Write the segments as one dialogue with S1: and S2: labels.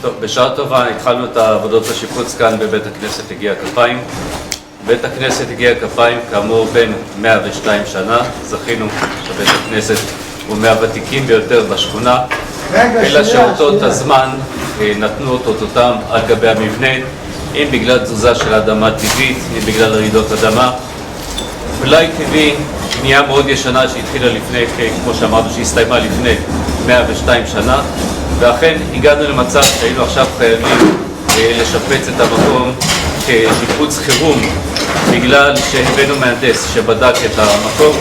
S1: טוב, בשעה טובה התחלנו את העבודות השיפוץ כאן בבית הכנסת הגיע כפיים. בית הכנסת הגיע כפיים כאמור בין 102 שנה. זכינו שבית הכנסת הוא מהוותיקים ביותר בשכונה, אלא שאותות הזמן נתנו אותם על גבי המבנה, אם בגלל תזוזה של אדמה טבעית, אם בגלל רעידות אדמה. מלאי טבעי, בנייה מאוד ישנה שהתחילה לפני, כמו שאמרנו, שהסתיימה לפני 102 שנה, ואכן הגענו למצב שהיינו עכשיו חייבים לשפץ את המקום כשיפוץ חירום, בגלל שהבאנו מהנדס שבדק את המקום.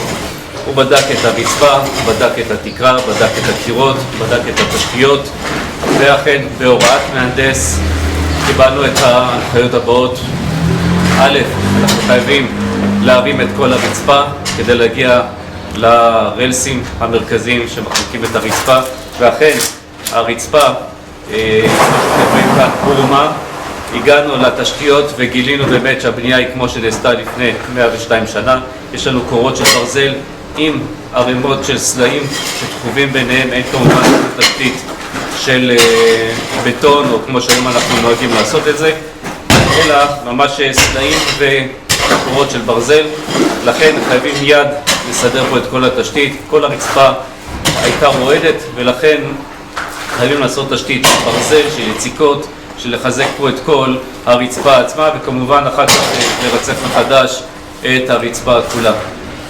S1: הוא בדק את הרצפה, בדק את התקרה, בדק את הקירות, בדק את התשתיות, ואכן בהוראת מהנדס קיבלנו את ההנחיות הבאות. א', אנחנו חייבים להרים את כל הרצפה כדי להגיע לרלסים המרכזיים שמחזיקים את הרצפה, ואכן הרצפה, כמו שאתם רואים כאן, הורמה. הגענו לתשתיות וגילינו באמת שהבנייה היא כמו שנעשתה לפני 102 שנה. יש לנו קורות של ברזל עם ערימות של סלעים שתחובים ביניהם, אין כמובן תשתית של בטון או כמו שהיום אנחנו נוהגים לעשות את זה, אלא ממש סלעים וקורות של ברזל. לכן חייבים מיד לסדר פה את כל התשתית. כל הרצפה הייתה רועדת ולכן חייבים לעשות תשתית ברזל של יציקות, של לחזק פה את כל הרצפה עצמה, וכמובן אחר כך לרצף מחדש את הרצפה כולה.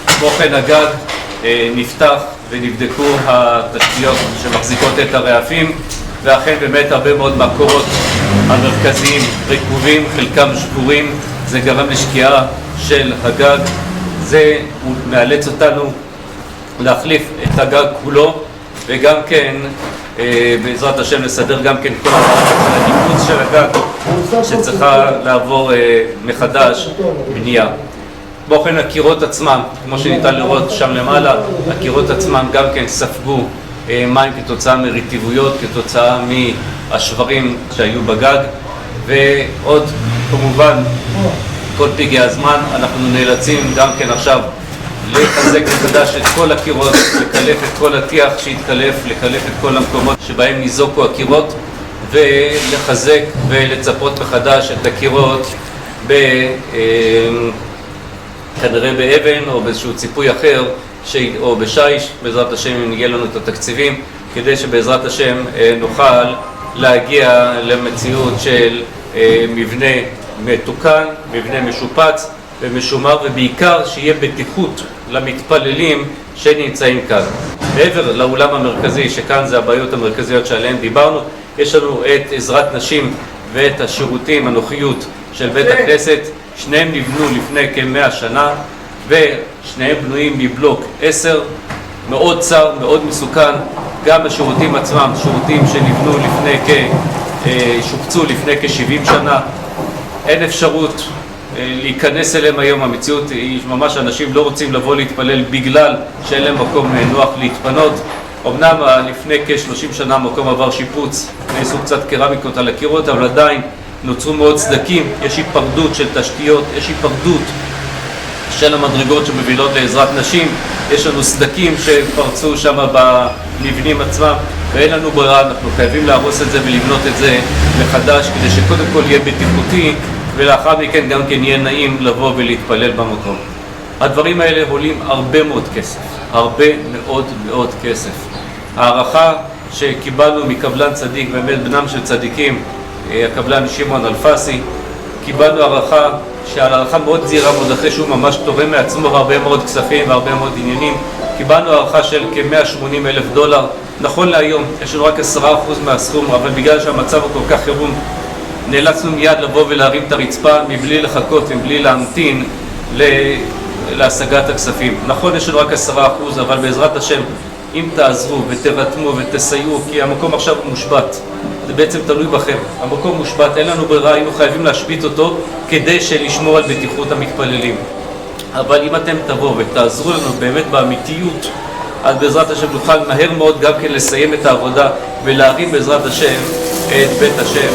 S1: כמו כן הגג נפתח ונבדקו התשתיות שמחזיקות את הרעפים, ואכן באמת הרבה מאוד מהקורות המרכזיים רקובים, חלקם שבורים. זה גרם לשקיעה של הגג. זה מאלץ אותנו להחליף את הגג כולו, וגם כן בעזרת השם לסדר גם כן כל הניקוז של הגג שצריכה לעבור מחדש בנייה. כמו כן הקירות עצמם, כמו שניתן לראות שם למעלה, הקירות עצמם גם כן ספגו מים כתוצאה מרטיבויות, כתוצאה מהשברים שהיו בגג. ועוד כמובן כל פגעי הזמן אנחנו נאלצים גם כן עכשיו לחזק מחדש את כל הקירות, לקלף את כל הטיח שהתקלף, לקלף את כל המקומות שבהם ניזוקו הקירות, ולחזק ולצפות מחדש את הקירות כנראה באבן או באיזשהו ציפוי אחר או בשיש, בעזרת השם אם יהיה לנו את התקציבים, כדי שבעזרת השם נוכל להגיע למציאות של מבנה מתוקן, מבנה משופץ ומשומר, ובעיקר שיהיה בטיחות למתפללים שנמצאים כאן. מעבר לאולם המרכזי, שכאן זה הבעיות המרכזיות שעליהן דיברנו, יש לנו את עזרת נשים ואת השירותים, הנוחיות של בית הכנסת. שניהם נבנו לפני כ100 שנה ושניהם בנויים מבלוק 10, מאוד צר, מאוד מסוכן. גם השירותים עצמם, שירותים שנבנו שופצו לפני כ70 שנה, אין אפשרות להיכנס אליהם היום. המציאות היא ממש אנשים לא רוצים לבוא להתפלל בגלל שאין להם מקום נוח להתפנות. אמנם לפני כ30 שנה המקום עבר שיפוץ, נעשו קצת קרמיקות על הקירות, אבל עדיין נוצרו מאוד סדקים, יש היפרדות של תשתיות, יש היפרדות של המדרגות שמובילות לעזרת נשים, יש לנו סדקים שפרצו שם במבנים עצמם, ואין לנו ברירה, אנחנו חייבים להרוס את זה ולבנות את זה מחדש, כדי שקודם כל יהיה בטיחותי ולאחר מכן גם כן יהיה נעים לבוא ולהתפלל במקום. הדברים האלה עולים הרבה מאוד כסף, הרבה מאוד מאוד כסף. הערכה שקיבלנו מקבלן צדיק, באמת בנם של צדיקים, הקבלן שמעון אלפסי, קיבלנו הערכה מאוד זהירה, מאוד אחרי שהוא ממש תורם מעצמו הרבה מאוד כספים והרבה מאוד עניינים. קיבלנו הערכה של כ180,000 דולר. נכון להיום יש לנו רק 10% מהסכום, אבל בגלל שהמצב הוא כל כך חירום נאלצנו מיד לבוא ולהרים את הרצפה מבלי לחכות ומבלי להמתין להשגת הכספים. נכון יש לנו רק 10%, אבל בעזרת השם אם תעזרו ותרתמו ותסייעו, כי המקום עכשיו הוא מושבת, זה בעצם תלוי בכם, המקום מושבת, אין לנו ברירה, היינו חייבים להשבית אותו כדי לשמור על בטיחות המתפללים. אבל אם אתם תבואו ותעזרו לנו באמת באמיתיות, אז בעזרת השם נוכל מהר מאוד גם כן לסיים את העבודה ולהרים בעזרת השם את בית השם.